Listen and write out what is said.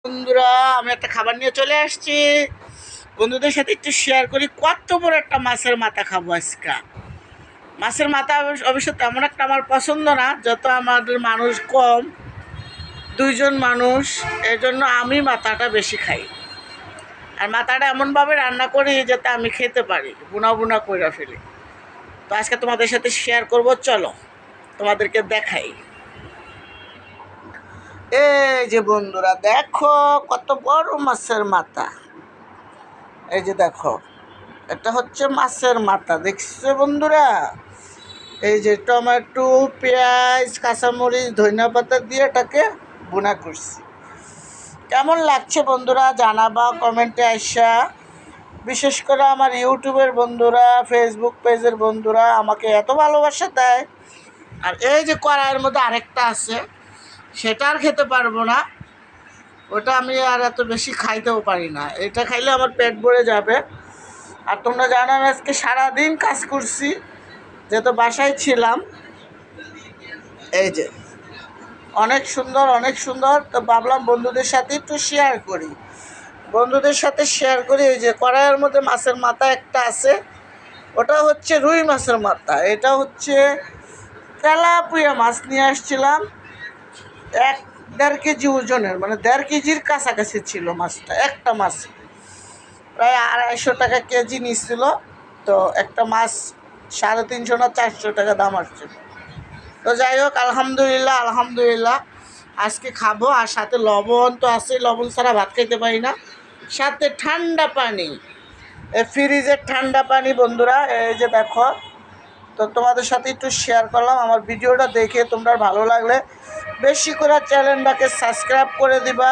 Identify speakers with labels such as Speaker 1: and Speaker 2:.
Speaker 1: বন্ধুরা, আমি একটা খাবার নিয়ে চলে আসছি। বন্ধুদের সাথে একটু শেয়ার করি। কত বড় একটা মাছের মাথা খাবো আজকে। মাছের মাথা অবশ্য তেমন একটা আমার পছন্দ না, যত আমাদের মানুষ কম, দুইজন মানুষ, এই জন্য আমি মাথাটা বেশি খাই। আর মাথাটা এমনভাবে রান্না করি যাতে আমি খেতে পারি, বুনা বুনা করে ফেলি। তো আজকে তোমাদের সাথে শেয়ার করব, চলো তোমাদেরকে দেখাই। এই যে বন্ধুরা, দেখো কত বড় মাছের মাথা। এই যে দেখো, এটা হচ্ছে মাছের মাথা, দেখছো বন্ধুরা? এই যে টমেটো, পেঁয়াজ, কাঁচামরিচ, ধনিয়া পাতা দিয়ে এটাকে ভুনা করছি। কেমন লাগছে বন্ধুরা জানাবা কমেন্টে আইসা। বিশেষ করে আমার ইউটিউবের বন্ধুরা, ফেসবুক পেজের বন্ধুরা আমাকে এত ভালোবাসা দেয়। আর এই যে কড়াইয়ের মধ্যে আরেকটা আছে, সেটা আর খেতে পারবো না, ওটা আমি আর এত বেশি খাইতেও পারি না। এটা খাইলে আমার পেট ভরে যাবে। আর তোমরা জানো আমি আজকে সারাদিন কাজ করছি, যেহেতু বাসায় ছিলাম। এই যে অনেক সুন্দর, অনেক সুন্দর। তো ভাবলাম বন্ধুদের সাথে একটু শেয়ার করি, এই যে কড়াইয়ের মধ্যে মাছের মাথা একটা আছে, ওটা হচ্ছে রুই মাছের মাথা। এটা হচ্ছে তেলাপিয়া মাছ নিয়ে আসছিলাম, 1-1.5 কেজি ওজনের, মানে 1.5 কেজির কাছাকাছি ছিল মাছটা। একটা মাছ প্রায় 250 টাকা কেজি নিচ্ছিল। তো একটা মাছ 350 না 400 টাকা দাম আসছে। তো যাই হোক, আলহামদুলিল্লাহ আলহামদুলিল্লাহ আজকে খাবো। আর সাথে লবণ তো আছে, লবণ ছাড়া ভাত খাইতে পারি না। সাথে ঠান্ডা পানি, ফ্রিজের ঠান্ডা পানি। বন্ধুরা এই যে দেখো, তো তোমাদের সাথে একটু শেয়ার করলাম। আমার ভিডিওটা দেখে তোমরা ভালো লাগলে বেশি করে চ্যানেলটাকে সাবস্ক্রাইব করে দিবা।